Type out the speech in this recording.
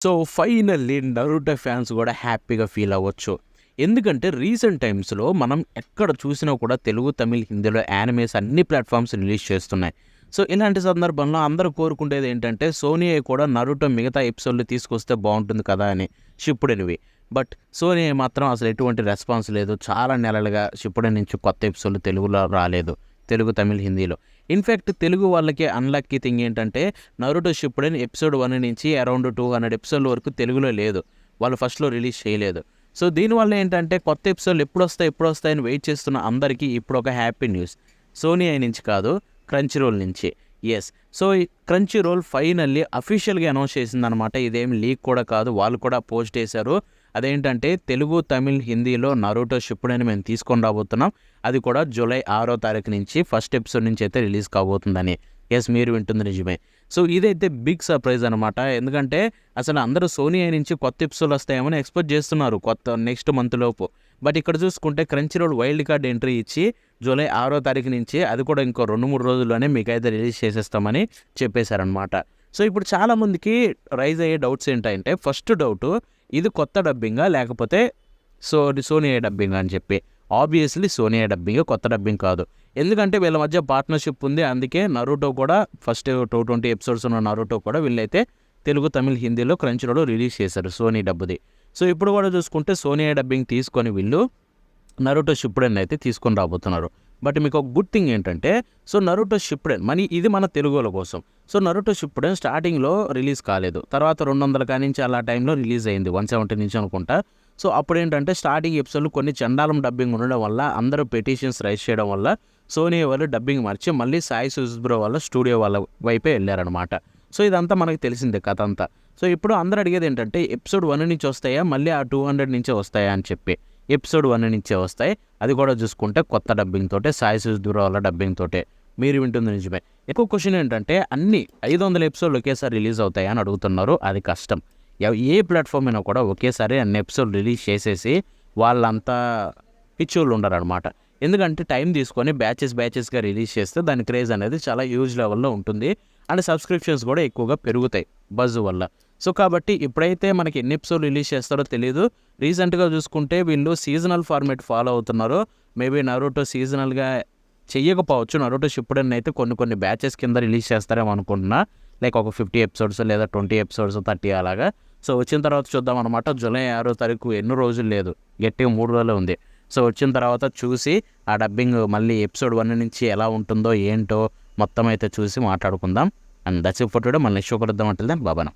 So finally 'Naruto' fans గూడా హ్యాపీగా feel అవ్వచ్చు. ఎందుకంటే రీసెంట్ టైమ్స్‌లో మనం ఎక్కడ చూసినా కూడా తెలుగు, తమిళ్, హిందీలో యానిమేస్ అన్ని ప్లాట్‌ఫార్మ్స్ రిలీజ్ చేస్తున్నాయి. సో ఇలాంటి సందర్భంలో అందరూ కోరుకుండేదేంటంటే సోనీ కూడా 'నరుటో' మిగతా ఎపిసోడ్‌లు తీసుకొస్తే బావుంటుంది కదా అని షిప్పుడెన్‌వి. బట్ సోనీ మాత్రం అసలు ఎటువంటి రెస్పాన్స్ లేదు. చాలా నెలలుగా షిప్పుడెన్ నుంచి కొత్త ఎపిసోడ్‌లు తెలుగులో రాలేదు. తెలుగు, తమిళ్, హిందీలో. ఇన్‌ఫాక్ట్ తెలుగు వాళ్ళకి అన్‌లక్కీ థింగ్ ఏంటంటే 'నరుటో షిప్పుడెన్' ఎపిసోడ్ 1 నుంచి అరౌండ్ 200 ఎపిసోడ్ల వరకు తెలుగులో లేదు. వాళ్ళు ఫస్ట్‌లో రిలీజ్ చేయలేదు. సో దీనివల్ల ఏంటంటే కొత్త ఎపిసోడ్‌లు ఎప్పుడొస్తాయని వెయిట్ చేస్తున్న అందరికీ ఇప్పుడు ఒక హ్యాపీ న్యూస్. సోనీ నుంచి కాదు, క్రంచీ రోల్ నుంచి. యెస్. సో ఈ క్రంచీ రోల్ ఫైనల్లీ అఫీషియల్‌గా అనౌన్స్ చేసిందనమాట. ఇదేం లీక్ కూడా కాదు. వాళ్ళు కూడా పోస్ట్ చేశారు. అదేంటంటే తెలుగు, తమిళ్, హిందీలో 'నరుటో షిప్పుడెన్' మేము తీసుకొని రాబోతున్నాం. అది కూడా జూలై 6వ తారీఖు నుంచి ఫస్ట్ ఎపిసోడ్ నుంచి అయితే రిలీజ్ కాబోతుందని. యెస్, మీరు వింటుంది నిజమే. సో ఇదైతే బిగ్ సర్ప్రైజ్ అనమాట. ఎందుకంటే అసలు అందరూ సోనీ నుంచి కొత్త ఎపిసోడ్‌లు వస్తాయేమని ఎక్స్‌పెక్ట్ చేస్తున్నారు నెక్స్ట్ మంత్ లోపు. బట్ ఇక్కడ చూసుకుంటే Crunchyroll wild card entry ఇచ్చి జూలై 6వ తారీఖు నుంచి అది కూడా ఇంకో 2, 3 రోజుల్లోనే మీకైతే రిలీజ్ చేసేస్తామని చెప్పేశారనమాట. సో ఇప్పుడు చాలామందికి రైజ్ అయ్యే డౌట్స్ ఏంటంటే ఫస్ట్ డౌటు, ఇది కొత్త డబ్బింగా లేకపోతే సోనీ డబ్బింగా అని చెప్పి. ఆబ్వియస్లీ సోనీ డబ్బింగ్, కొత్త డబ్బింగ్ కాదు. ఎందుకంటే వీళ్ళ మధ్య పార్ట్నర్షిప్ ఉంది. అందుకే 'నరుటో' కూడా ఫస్ట్ 220 ఎపిసోడ్స్ ఉన్న 'నరుటో' కూడా వీళ్ళైతే తెలుగు, తమిళ్, హిందీలో క్రంచీ రోల్ రిలీజ్ చేశారు సోనీ డబ్బుది. సో ఇప్పుడు కూడా చూసుకుంటే సోనీ డబ్బింగ్ తీసుకొని వీళ్ళు 'నరుటో షిప్పుడెన్' అయితే తీసుకొని రాబోతున్నారు. బట్ మీకు ఒక గుడ్ థింగ్ ఏంటంటే, సో 'నరుటో షిప్పుడెన్' ఇది మన తెలుగోళ్ళ కోసం. సో 'నరుటో షిప్పుడెన్' స్టార్టింగ్‌లో రిలీజ్ కాలేదు. తర్వాత 200 కానించి అలా టైంలో రిలీజ్ అయింది. 170 నుంచి అనుకుంటా. సో అప్పుడేంటంటే స్టార్టింగ్ ఎపిసోడ్‌లు కొన్ని చండాలం డబ్బింగ్ ఉండడం వల్ల అందరూ పిటిషన్స్ రైజ్ చేయడం వల్ల సోనీ వాళ్ళు డబ్బింగ్ మార్చి మళ్ళీ సాయి సుజ్బ్రో వాళ్ళ స్టూడియో వాళ్ళ వైపే వెళ్ళారనమాట. సో ఇదంతా మనకు తెలిసిందే కథ అంతా. సో ఇప్పుడు అందరూ అడిగేది ఏంటంటే ఎపిసోడ్ 1 నుంచి వస్తాయా, మళ్ళీ ఆ 200 నుంచే వస్తాయా అని చెప్పి. ఎపిసోడ్ 1 నుంచే వస్తాయి. అది కూడా చూసుకుంటే కొత్త డబ్బింగ్ తోటే, సాయి సుజ్బ్రో వాళ్ళ డబ్బింగ్ తోటే. మీరు వింటుంది నిజమే. ఎక్కువ క్వశ్చన్ ఏంటంటే అన్ని 500 ఎపిసోడ్లు ఒకేసారి రిలీజ్ అవుతాయా అని అడుగుతున్నారు. అది కష్టం. ఏ ప్లాట్ఫామ్ అయినా కూడా ఒకేసారి అన్ని ఎపిసోడ్ రిలీజ్ చేసేసి వాళ్ళంతా పిచ్చోళ్ళు ఉండరనమాట. ఎందుకంటే టైం తీసుకొని బ్యాచెస్గా రిలీజ్ చేస్తే దాని క్రేజ్ అనేది చాలా హ్యూజ్ లెవెల్లో ఉంటుంది. అండ్ సబ్స్క్రిప్షన్స్ కూడా ఎక్కువగా పెరుగుతాయి బజ్ వల్ల. సో కాబట్టి ఇప్పుడైతే మనకి ఎన్ని ఎపిసోడ్ రిలీజ్ చేస్తారో తెలియదు. రీసెంట్గా చూసుకుంటే వీళ్ళు సీజనల్ ఫార్మేట్ ఫాలో అవుతున్నారు. మేబీ 'నరుటో' సీజనల్గా చెయ్యకపోవచ్చు. 'నరుటో షిప్పుడెన్' అయితే కొన్ని బ్యాచెస్ కింద రిలీజ్ చేస్తారేమో అనుకుంటున్నా. లైక్ ఒక 50 ఎపిసోడ్స్ లేదా 20 ఎపిసోడ్స్ 30 అలాగా. సో వచ్చిన తర్వాత చూద్దాం అనమాట. జూలై 6వ తారీఖు ఎన్ని రోజులు లేదు, గట్టిగా 3 రోజులే ఉంది. సో వచ్చిన తర్వాత చూసి ఆ డబ్బింగ్ మళ్ళీ ఎపిసోడ్ 1 నుంచి ఎలా ఉంటుందో ఏంటో మొత్తం అయితే చూసి మాట్లాడుకుందాం. And that's it for today. మళ్ళీ నెక్స్ట్ షో కలుద్దాం. అంటే బాబానా.